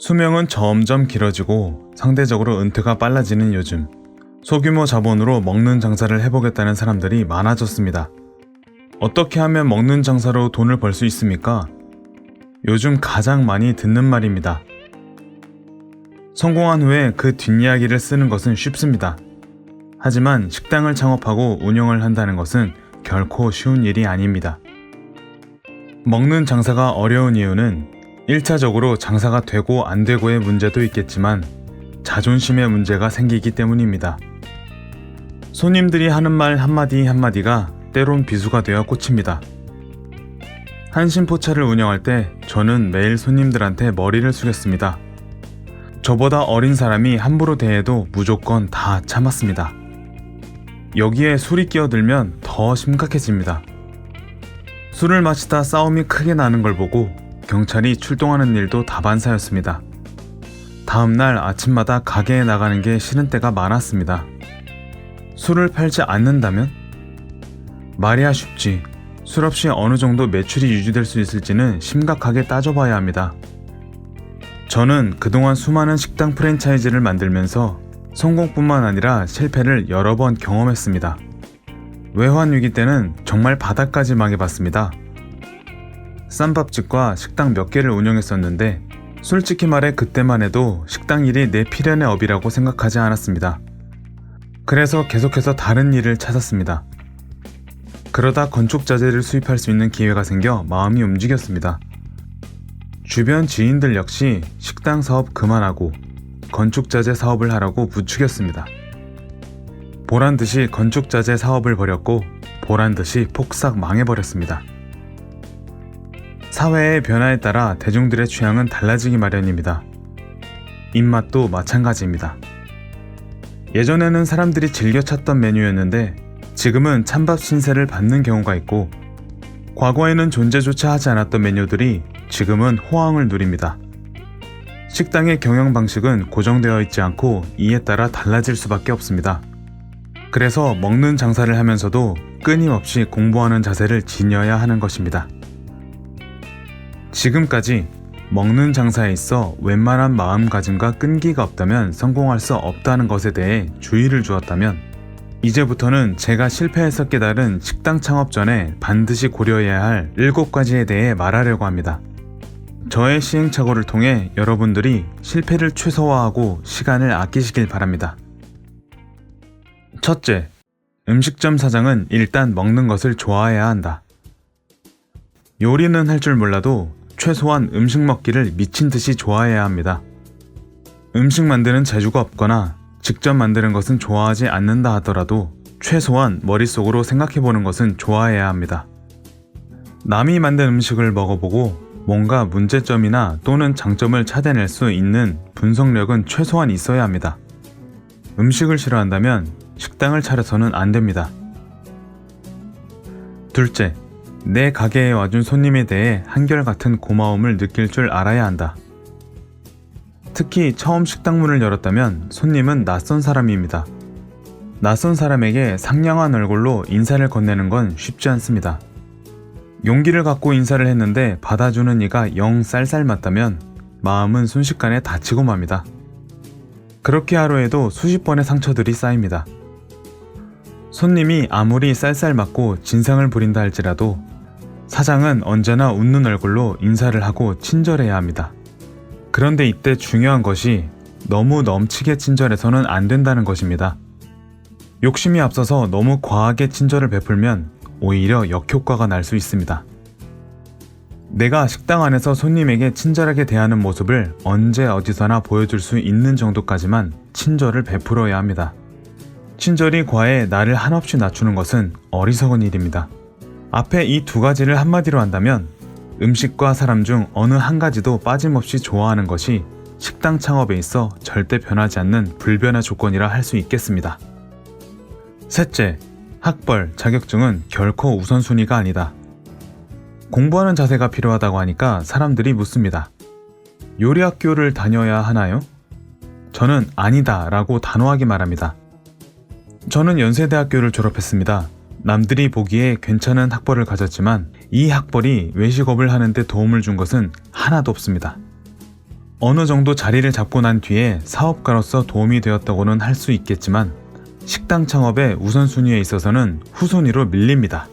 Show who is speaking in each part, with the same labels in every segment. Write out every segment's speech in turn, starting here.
Speaker 1: 수명은 점점 길어지고 상대적으로 은퇴가 빨라지는 요즘, 소규모 자본으로 먹는 장사를 해보겠다는 사람들이 많아졌습니다. 어떻게 하면 먹는 장사로 돈을 벌 수 있습니까? 요즘 가장 많이 듣는 말입니다. 성공한 후에 그 뒷이야기를 쓰는 것은 쉽습니다. 하지만 식당을 창업하고 운영을 한다는 것은 결코 쉬운 일이 아닙니다. 먹는 장사가 어려운 이유는 1차적으로 장사가 되고 안 되고의 문제도 있겠지만 자존심의 문제가 생기기 때문입니다. 손님들이 하는 말 한마디 한마디가 때론 비수가 되어 꽂힙니다. 한신포차를 운영할 때 저는 매일 손님들한테 머리를 숙였습니다. 저보다 어린 사람이 함부로 대해도 무조건 다 참았습니다. 여기에 술이 끼어들면 더 심각해집니다. 술을 마시다 싸움이 크게 나는 걸 보고 경찰이 출동하는 일도 다반사였습니다. 다음날 아침마다 가게에 나가는 게 싫은 때가 많았습니다. 술을 팔지 않는다면? 말이야 쉽지. 술 없이 어느 정도 매출이 유지될 수 있을지는 심각하게 따져봐야 합니다. 저는 그동안 수많은 식당 프랜차이즈를 만들면서 성공뿐만 아니라 실패를 여러 번 경험했습니다. 외환 위기 때는 정말 바닥까지 망해봤습니다. 쌈밥집과 식당 몇 개를 운영했었는데 솔직히 말해 그때만 해도 식당 일이 내 필연의 업이라고 생각하지 않았습니다. 그래서 계속해서 다른 일을 찾았습니다. 그러다 건축자재를 수입할 수 있는 기회가 생겨 마음이 움직였습니다. 주변 지인들 역시 식당 사업 그만하고 건축자재 사업을 하라고 부추겼습니다. 보란듯이 건축자재 사업을 벌였고 보란듯이 폭삭 망해버렸습니다. 사회의 변화에 따라 대중들의 취향은 달라지기 마련입니다. 입맛도 마찬가지입니다. 예전에는 사람들이 즐겨 찾던 메뉴였는데 지금은 찬밥 신세를 받는 경우가 있고 과거에는 존재조차 하지 않았던 메뉴들이 지금은 호황을 누립니다. 식당의 경영 방식은 고정되어 있지 않고 이에 따라 달라질 수밖에 없습니다. 그래서 먹는 장사를 하면서도 끊임없이 공부하는 자세를 지녀야 하는 것입니다. 지금까지 먹는 장사에 있어 웬만한 마음가짐과 끈기가 없다면 성공할 수 없다는 것에 대해 주의를 주었다면 이제부터는 제가 실패해서 깨달은 식당 창업 전에 반드시 고려해야 할 7가지에 대해 말하려고 합니다. 저의 시행착오를 통해 여러분들이 실패를 최소화하고 시간을 아끼시길 바랍니다. 첫째, 음식점 사장은 일단 먹는 것을 좋아해야 한다. 요리는 할 줄 몰라도 최소한 음식 먹기를 미친 듯이 좋아해야 합니다. 음식 만드는 재주가 없거나 직접 만드는 것은 좋아하지 않는다 하더라도 최소한 머릿속으로 생각해보는 것은 좋아해야 합니다. 남이 만든 음식을 먹어보고 뭔가 문제점이나 또는 장점을 찾아낼 수 있는 분석력은 최소한 있어야 합니다. 음식을 싫어한다면 식당을 차려서는 안 됩니다. 둘째, 내 가게에 와준 손님에 대해 한결같은 고마움을 느낄 줄 알아야 한다. 특히 처음 식당 문을 열었다면 손님은 낯선 사람입니다. 낯선 사람에게 상냥한 얼굴로 인사를 건네는 건 쉽지 않습니다. 용기를 갖고 인사를 했는데 받아주는 이가 영 쌀쌀맞다면 마음은 순식간에 다치고 맙니다. 그렇게 하루에도 수십 번의 상처들이 쌓입니다. 손님이 아무리 쌀쌀맞고 진상을 부린다 할지라도 사장은 언제나 웃는 얼굴로 인사를 하고 친절해야 합니다. 그런데 이때 중요한 것이 너무 넘치게 친절해서는 안 된다는 것입니다. 욕심이 앞서서 너무 과하게 친절을 베풀면 오히려 역효과가 날 수 있습니다. 내가 식당 안에서 손님에게 친절하게 대하는 모습을 언제 어디서나 보여줄 수 있는 정도까지만 친절을 베풀어야 합니다. 친절이 과해 나를 한없이 낮추는 것은 어리석은 일입니다. 앞에 이 2가지를 한마디로 한다면 음식과 사람 중 어느 한 가지도 빠짐없이 좋아하는 것이 식당 창업에 있어 절대 변하지 않는 불변의 조건이라 할 수 있겠습니다. 셋째, 학벌, 자격증은 결코 우선순위가 아니다. 공부하는 자세가 필요하다고 하니까 사람들이 묻습니다. 요리학교를 다녀야 하나요? 저는 아니다 라고 단호하게 말합니다. 저는 연세대학교를 졸업했습니다. 남들이 보기에 괜찮은 학벌을 가졌지만 이 학벌이 외식업을 하는 데 도움을 준 것은 하나도 없습니다. 어느 정도 자리를 잡고 난 뒤에 사업가로서 도움이 되었다고는 할 수 있겠지만 식당 창업의 우선순위에 있어서는 후순위로 밀립니다.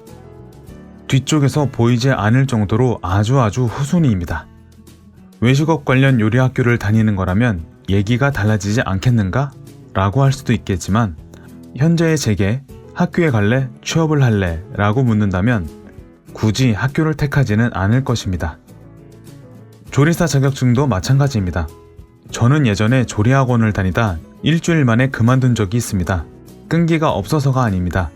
Speaker 1: 뒤쪽에서 보이지 않을 정도로 아주 후순위입니다. 외식업 관련 요리 학교를 다니는 거라면 얘기가 달라지지 않겠는가? 라고 할 수도 있겠지만 현재의 제게 학교에 갈래? 취업을 할래? 라고 묻는다면 굳이 학교를 택하지는 않을 것입니다. 조리사 자격증도 마찬가지입니다. 저는 예전에 조리학원을 다니다 일주일 만에 그만둔 적이 있습니다. 끈기가 없어서가 아닙니다.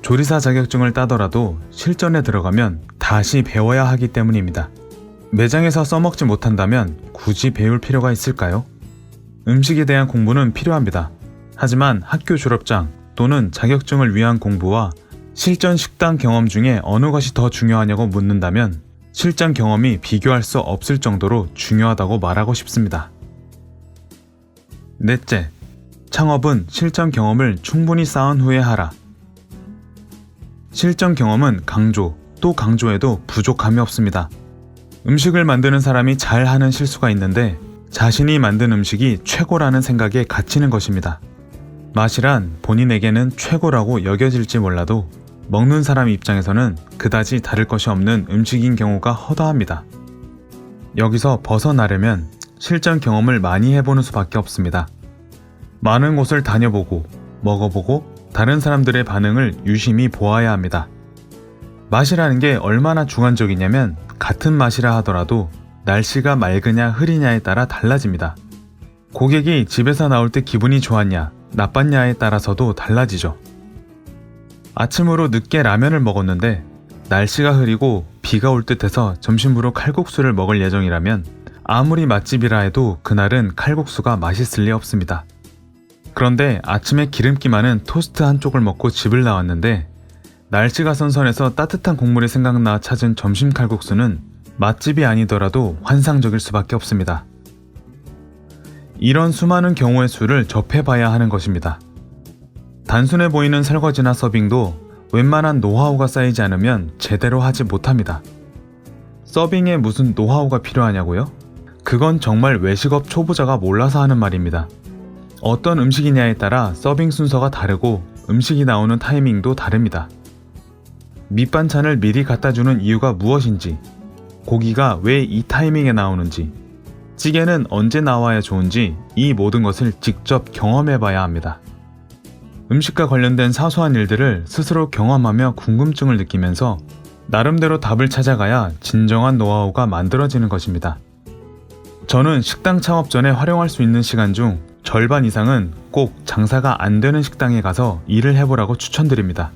Speaker 1: 조리사 자격증을 따더라도 실전에 들어가면 다시 배워야 하기 때문입니다. 매장에서 써먹지 못한다면 굳이 배울 필요가 있을까요? 음식에 대한 공부는 필요합니다. 하지만 학교 졸업장 또는 자격증을 위한 공부와 실전 식당 경험 중에 어느 것이 더 중요하냐고 묻는다면 실전 경험이 비교할 수 없을 정도로 중요하다고 말하고 싶습니다. 넷째, 창업은 실전 경험을 충분히 쌓은 후에 하라. 실전 경험은 강조, 또 강조해도 부족함이 없습니다. 음식을 만드는 사람이 잘 하는 실수가 있는데 자신이 만든 음식이 최고라는 생각에 갇히는 것입니다. 맛이란 본인에게는 최고라고 여겨질지 몰라도 먹는 사람 입장에서는 그다지 다를 것이 없는 음식인 경우가 허다합니다. 여기서 벗어나려면 실전 경험을 많이 해보는 수밖에 없습니다. 많은 곳을 다녀보고 먹어보고 다른 사람들의 반응을 유심히 보아야 합니다. 맛이라는 게 얼마나 주관적이냐면 같은 맛이라 하더라도 날씨가 맑으냐 흐리냐에 따라 달라집니다. 고객이 집에서 나올 때 기분이 좋았냐 나빴냐에 따라서도 달라지죠. 아침으로 늦게 라면을 먹었는데 날씨가 흐리고 비가 올 듯해서 점심으로 칼국수를 먹을 예정이라면 아무리 맛집이라 해도 그날은 칼국수가 맛있을 리 없습니다. 그런데 아침에 기름기 많은 토스트 한 쪽을 먹고 집을 나왔는데 날씨가 선선해서 따뜻한 국물이 생각나 찾은 점심 칼국수는 맛집이 아니더라도 환상적일 수밖에 없습니다. 이런 수많은 경우의 수를 접해봐야 하는 것입니다. 단순해 보이는 설거지나 서빙도 웬만한 노하우가 쌓이지 않으면 제대로 하지 못합니다. 서빙에 무슨 노하우가 필요하냐고요? 그건 정말 외식업 초보자가 몰라서 하는 말입니다. 어떤 음식이냐에 따라 서빙 순서가 다르고 음식이 나오는 타이밍도 다릅니다. 밑반찬을 미리 갖다주는 이유가 무엇인지, 고기가 왜 이 타이밍에 나오는지, 찌개는 언제 나와야 좋은지 이 모든 것을 직접 경험해봐야 합니다. 음식과 관련된 사소한 일들을 스스로 경험하며 궁금증을 느끼면서 나름대로 답을 찾아가야 진정한 노하우가 만들어지는 것입니다. 저는 식당 창업 전에 활용할 수 있는 시간 중 절반 이상은 꼭 장사가 안 되는 식당에 가서 일을 해보라고 추천드립니다.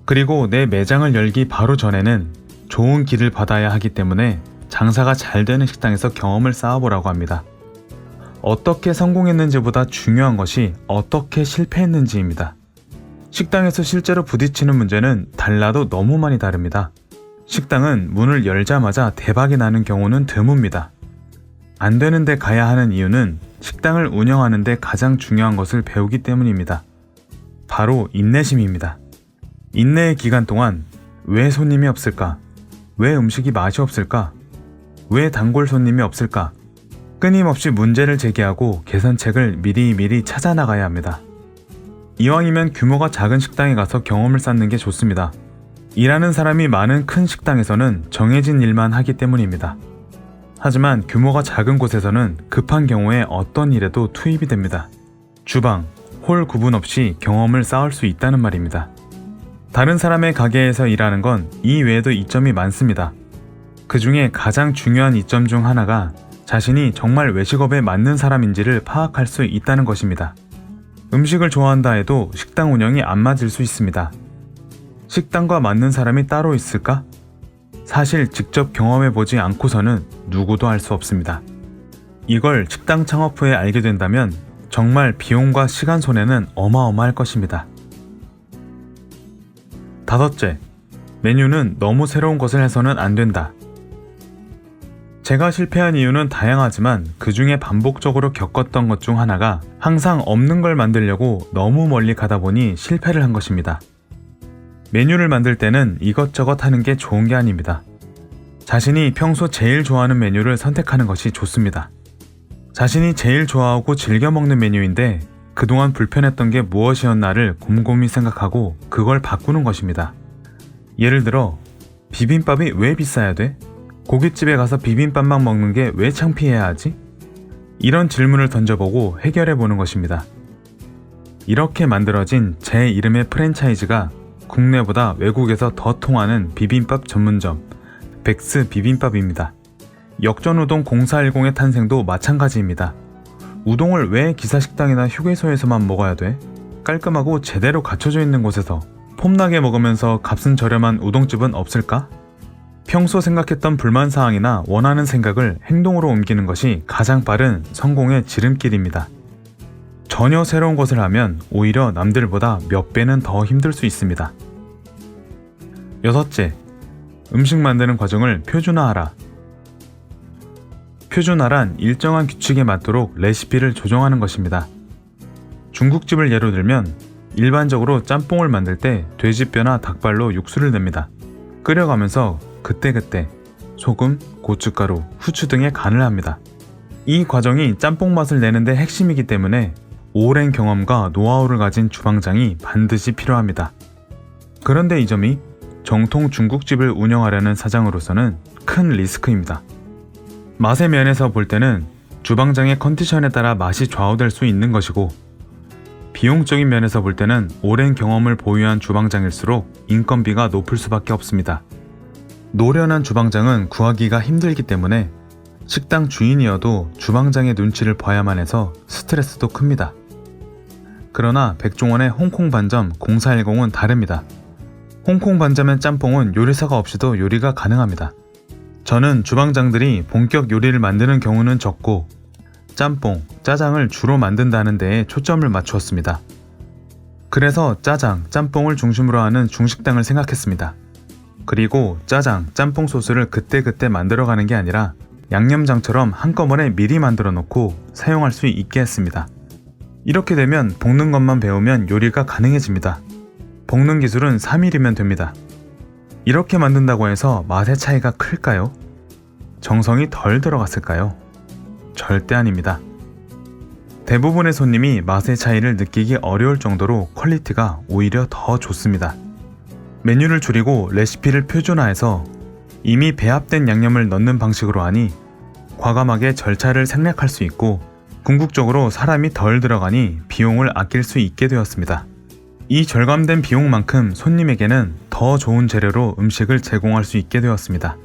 Speaker 1: 그리고 내 매장을 열기 바로 전에는 좋은 길을 받아야 하기 때문에 장사가 잘 되는 식당에서 경험을 쌓아보라고 합니다. 어떻게 성공했는지보다 중요한 것이 어떻게 실패했는지입니다. 식당에서 실제로 부딪히는 문제는 달라도 너무 많이 다릅니다. 식당은 문을 열자마자 대박이 나는 경우는 드뭅니다. 안 되는데 가야 하는 이유는 식당을 운영하는데 가장 중요한 것을 배우기 때문입니다. 바로 인내심입니다. 인내의 기간 동안 왜 손님이 없을까? 왜 음식이 맛이 없을까? 왜 단골 손님이 없을까? 끊임없이 문제를 제기하고 개선책을 미리 찾아 나가야 합니다. 이왕이면 규모가 작은 식당에 가서 경험을 쌓는 게 좋습니다. 일하는 사람이 많은 큰 식당에서는 정해진 일만 하기 때문입니다. 하지만 규모가 작은 곳에서는 급한 경우에 어떤 일에도 투입이 됩니다. 주방, 홀 구분 없이 경험을 쌓을 수 있다는 말입니다. 다른 사람의 가게에서 일하는 건 이 외에도 이점이 많습니다. 그 중에 가장 중요한 이점 중 하나가 자신이 정말 외식업에 맞는 사람인지를 파악할 수 있다는 것입니다. 음식을 좋아한다 해도 식당 운영이 안 맞을 수 있습니다. 식당과 맞는 사람이 따로 있을까? 사실 직접 경험해보지 않고서는 누구도 알 수 없습니다. 이걸 식당 창업 후에 알게 된다면 정말 비용과 시간 손해는 어마어마할 것입니다. 다섯째, 메뉴는 너무 새로운 것을 해서는 안 된다. 제가 실패한 이유는 다양하지만 그 중에 반복적으로 겪었던 것 중 하나가 항상 없는 걸 만들려고 너무 멀리 가다 보니 실패를 한 것입니다. 메뉴를 만들 때는 이것저것 하는 게 좋은 게 아닙니다. 자신이 평소 제일 좋아하는 메뉴를 선택하는 것이 좋습니다. 자신이 제일 좋아하고 즐겨 먹는 메뉴인데 그동안 불편했던 게 무엇이었나를 곰곰이 생각하고 그걸 바꾸는 것입니다. 예를 들어, 비빔밥이 왜 비싸야 돼? 고깃집에 가서 비빔밥만 먹는 게 왜 창피해야 하지? 이런 질문을 던져보고 해결해보는 것입니다. 이렇게 만들어진 제 이름의 프랜차이즈가 국내보다 외국에서 더 통하는 비빔밥 전문점 백스 비빔밥입니다. 역전우동 0410의 탄생도 마찬가지입니다. 우동을 왜 기사식당이나 휴게소에서만 먹어야 돼? 깔끔하고 제대로 갖춰져 있는 곳에서 폼나게 먹으면서 값은 저렴한 우동집은 없을까? 평소 생각했던 불만사항이나 원하는 생각을 행동으로 옮기는 것이 가장 빠른 성공의 지름길입니다. 전혀 새로운 것을 하면 오히려 남들보다 몇 배는 더 힘들 수 있습니다. 여섯째, 음식 만드는 과정을 표준화하라. 표준화란 일정한 규칙에 맞도록 레시피를 조정하는 것입니다. 중국집을 예로 들면 일반적으로 짬뽕을 만들 때 돼지뼈나 닭발로 육수를 냅니다. 끓여가면서 그때그때 소금, 고춧가루, 후추 등의 간을 합니다. 이 과정이 짬뽕 맛을 내는데 핵심이기 때문에 오랜 경험과 노하우를 가진 주방장이 반드시 필요합니다. 그런데 이 점이 정통 중국집을 운영하려는 사장으로서는 큰 리스크입니다. 맛의 면에서 볼 때는 주방장의 컨디션에 따라 맛이 좌우될 수 있는 것이고, 비용적인 면에서 볼 때는 오랜 경험을 보유한 주방장일수록 인건비가 높을 수밖에 없습니다. 노련한 주방장은 구하기가 힘들기 때문에 식당 주인이어도 주방장의 눈치를 봐야만 해서 스트레스도 큽니다. 그러나 백종원의 홍콩 반점 0410은 다릅니다. 홍콩 반점의 짬뽕은 요리사가 없이도 요리가 가능합니다. 저는 주방장들이 본격 요리를 만드는 경우는 적고 짬뽕, 짜장을 주로 만든다는 데에 초점을 맞추었습니다. 그래서 짜장, 짬뽕을 중심으로 하는 중식당을 생각했습니다. 그리고 짜장, 짬뽕 소스를 그때그때 만들어가는 게 아니라 양념장처럼 한꺼번에 미리 만들어 놓고 사용할 수 있게 했습니다. 이렇게 되면 볶는 것만 배우면 요리가 가능해집니다. 볶는 기술은 3일이면 됩니다. 이렇게 만든다고 해서 맛의 차이가 클까요? 정성이 덜 들어갔을까요? 절대 아닙니다. 대부분의 손님이 맛의 차이를 느끼기 어려울 정도로 퀄리티가 오히려 더 좋습니다. 메뉴를 줄이고 레시피를 표준화해서 이미 배합된 양념을 넣는 방식으로 하니 과감하게 절차를 생략할 수 있고 궁극적으로 사람이 덜 들어가니 비용을 아낄 수 있게 되었습니다. 이 절감된 비용만큼 손님에게는 더 좋은 재료로 음식을 제공할 수 있게 되었습니다.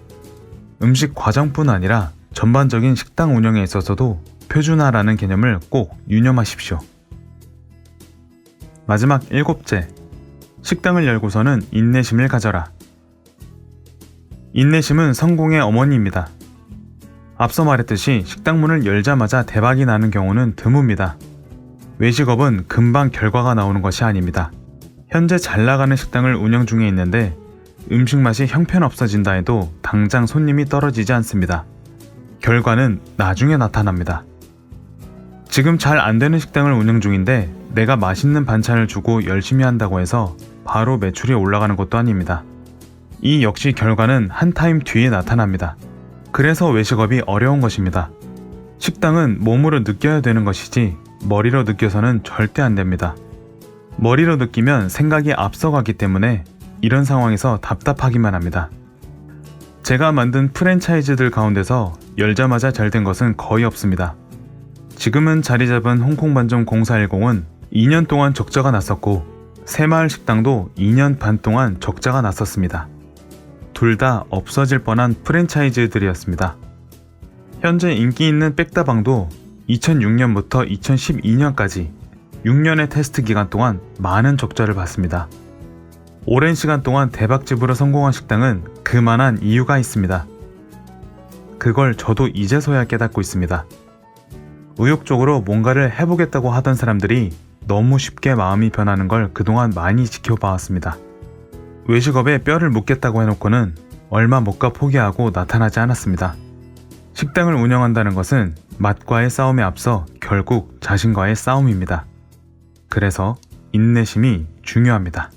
Speaker 1: 음식 과정뿐 아니라 전반적인 식당 운영에 있어서도 표준화라는 개념을 꼭 유념하십시오. 마지막 7째, 식당을 열고서는 인내심을 가져라. 인내심은 성공의 어머니입니다. 앞서 말했듯이 식당 문을 열자마자 대박이 나는 경우는 드뭅니다. 외식업은 금방 결과가 나오는 것이 아닙니다. 현재 잘 나가는 식당을 운영 중에 있는데 음식 맛이 형편없어진다 해도 당장 손님이 떨어지지 않습니다. 결과는 나중에 나타납니다. 지금 잘 안 되는 식당을 운영 중인데 내가 맛있는 반찬을 주고 열심히 한다고 해서 바로 매출이 올라가는 것도 아닙니다. 이 역시 결과는 한 타임 뒤에 나타납니다. 그래서 외식업이 어려운 것입니다. 식당은 몸으로 느껴야 되는 것이지 머리로 느껴서는 절대 안 됩니다. 머리로 느끼면 생각이 앞서가기 때문에 이런 상황에서 답답하기만 합니다. 제가 만든 프랜차이즈들 가운데서 열자마자 잘 된 것은 거의 없습니다. 지금은 자리 잡은 홍콩 반점 0410은 2년 동안 적자가 났었고 새마을 식당도 2년 반 동안 적자가 났었습니다. 둘 다 없어질 뻔한 프랜차이즈들이었습니다. 현재 인기 있는 백다방도 2006년부터 2012년까지 6년의 테스트 기간 동안 많은 적자를 봤습니다. 오랜 시간 동안 대박집으로 성공한 식당은 그만한 이유가 있습니다. 그걸 저도 이제서야 깨닫고 있습니다. 의욕적으로 뭔가를 해보겠다고 하던 사람들이 너무 쉽게 마음이 변하는 걸 그동안 많이 지켜봐왔습니다. 외식업에 뼈를 묻겠다고 해놓고는 얼마 못 가 포기하고 나타나지 않았습니다. 식당을 운영한다는 것은 맛과의 싸움에 앞서 결국 자신과의 싸움입니다. 그래서 인내심이 중요합니다.